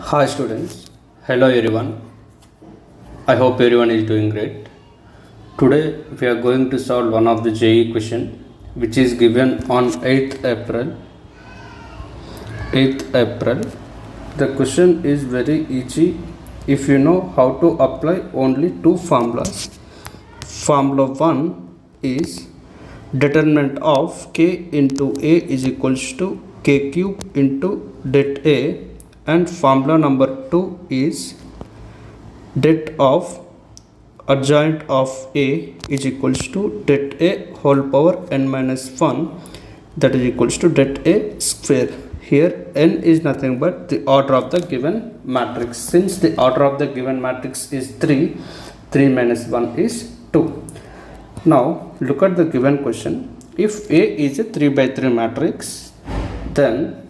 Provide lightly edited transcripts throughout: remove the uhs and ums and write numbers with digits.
Hi students, hello everyone. I hope everyone is doing great. Today we are going to solve one of the JE question which is given on 8th April. 8th April. The question is very easy if you know how to apply only two formulas. Formula 1 is determinant of k into a is equals to k cube into det a, and formula number 2 is det of adjoint of a is equals to det a whole power n minus 1, that is equals to det a square. Here n is nothing but the order of the given matrix. Since the order of the given matrix is 3, 3 minus 1 is 2. Now look at the given question. If A is a 3 by 3 matrix, then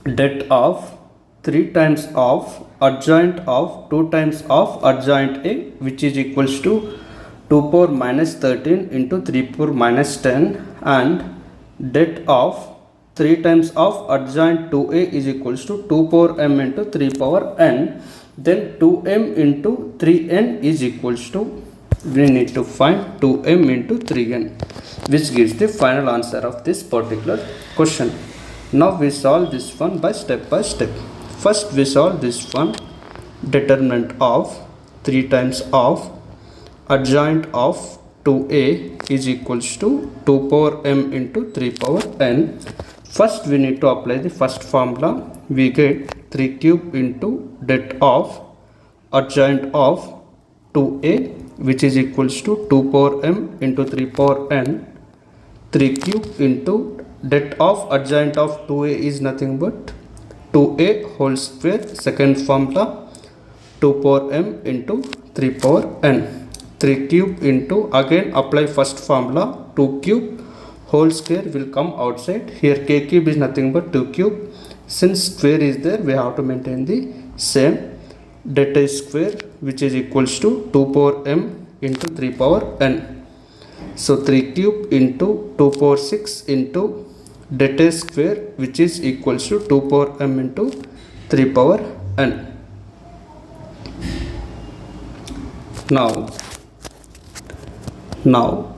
det of 3 times of adjoint of 2 times of adjoint A, which is equals to 2 power minus 13 into 3 power minus 10, and det of 3 times of adjoint 2A is equals to 2 power m into 3 power n, then 2m into 3n is equals to, we need to find 2m into 3n, which gives the final answer of this particular question. Now we solve this one by step. First we solve this one. Determinant of 3 times of adjoint of 2a is equals to 2 power m into 3 power n. First we need to apply the first formula. We get 3 cube into det of adjoint of 2a, which is equals to 2 power m into 3 power n. 3 cube into det of adjoint of 2a is nothing but 2a whole square, second formula, 2 power m into 3 power n. 3 cube into, again apply first formula, 2 cube whole square will come outside. Here k cube is nothing but 2 cube. Since square is there, we have to maintain the same. Det a square, which is equals to 2 power m into 3 power n. So 3 cube into 2 power 6 into det a square, which is equals to 2 power m into 3 power n. Now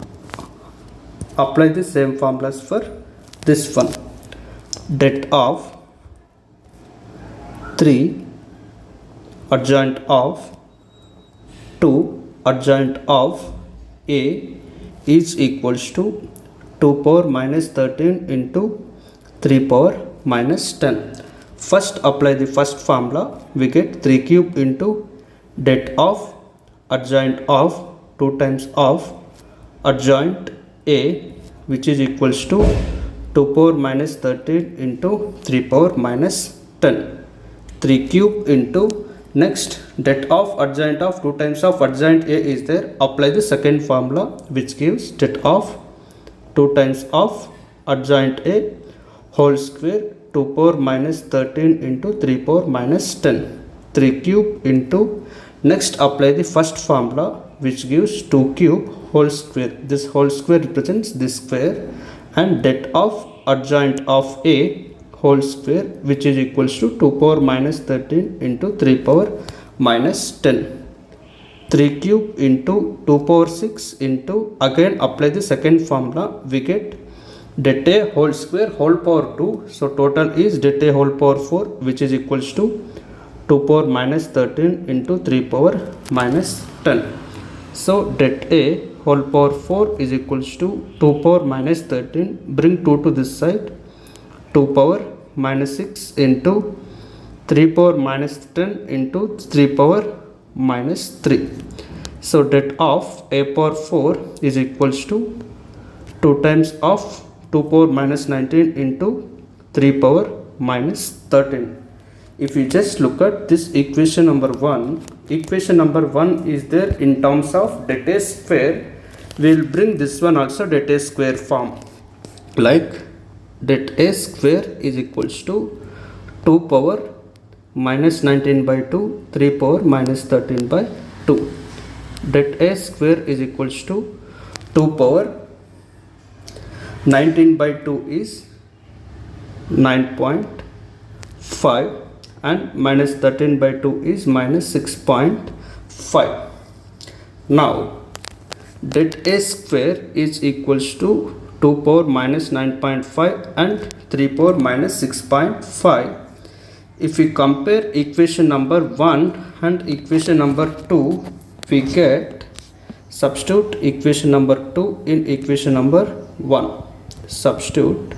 apply the same formulas for this one. Det of 3 adjoint of 2 adjoint of a is equals to 2 power minus 13 into 3 power minus 10. First apply the first formula. We get 3 cube into det of adjoint of 2 times of adjoint a, which is equals to 2 power minus 13 into 3 power minus 10. 3 cube into, next det of adjoint of 2 times of adjoint a is there. Apply the second formula, which gives det of 2 times of adjoint a whole square, 2 power minus 13 into 3 power minus 10. 3 cube into, next apply the first formula, which gives 2 cube whole square. This whole square represents this square, and det of adjoint of a whole square, which is equals to 2 power minus 13 into 3 power minus 10. 3 cube into 2 power 6 into, again apply the second formula. We get det a whole square whole power 2. So total is det a whole power 4, which is equals to 2 power minus 13 into 3 power minus 10. So det a whole power 4 is equals to 2 power minus 13. Bring 2 to this side. 2 power minus 6 into 3 power minus 10 into 3 power minus 3. So det of a power 4 is equals to 2 times of 2 power minus 19 into 3 power minus 13. If you just look at this equation number 1, equation number 1 is there in terms of det a square. We will bring this one also det a square form, like det a square is equals to 2 power minus 19 by 2, 3 power minus 13 by 2. Det a square is equals to 2 power 19 by 2 is 9.5, and minus 13 by 2 is minus 6.5. Now det a square is equals to 2 power minus 9.5 and 3 power minus 6.5. If we compare equation number 1 and equation number 2, we get, substitute equation number 2 in equation number 1. Substitute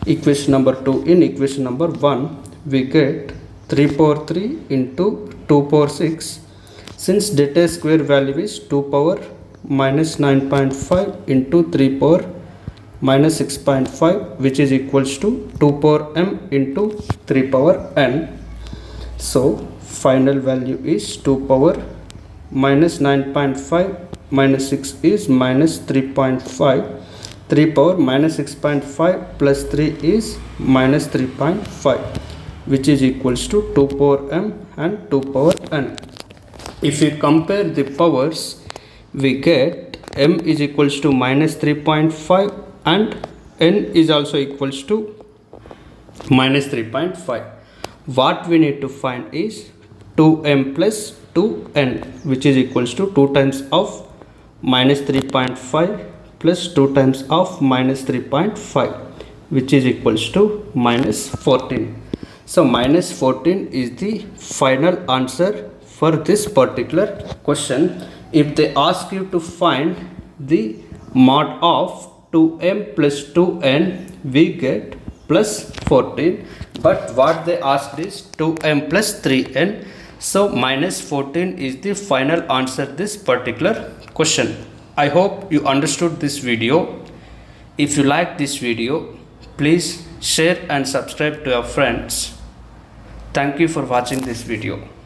equation number 2 in equation number 1, we get 3 power 3 into 2 power 6. Since det a square value is 2 power minus 9.5 into 3 power minus 6.5, which is equals to 2 power m into 3 power n. So final value is 2 power minus 9.5 minus 6 is minus 3.5. 3 power minus 6.5 plus 3 is minus 3.5, which is equals to 2 power m and 2 power n. If we compare the powers, we get m is equals to minus 3.5 and n is also equals to minus 3.5. What we need to find is 2m plus 2n, which is equals to 2 times of minus 3.5 plus 2 times of minus 3.5, which is equals to minus 14. So minus 14 is the final answer for this particular question. If they ask you to find the mod of 2m plus 2n, we get plus 14, but what they asked is 2m plus 3n. So minus 14 is the final answer this particular question. I hope you understood this video. If you like this video, please share and subscribe to your friends. Thank you for watching this video.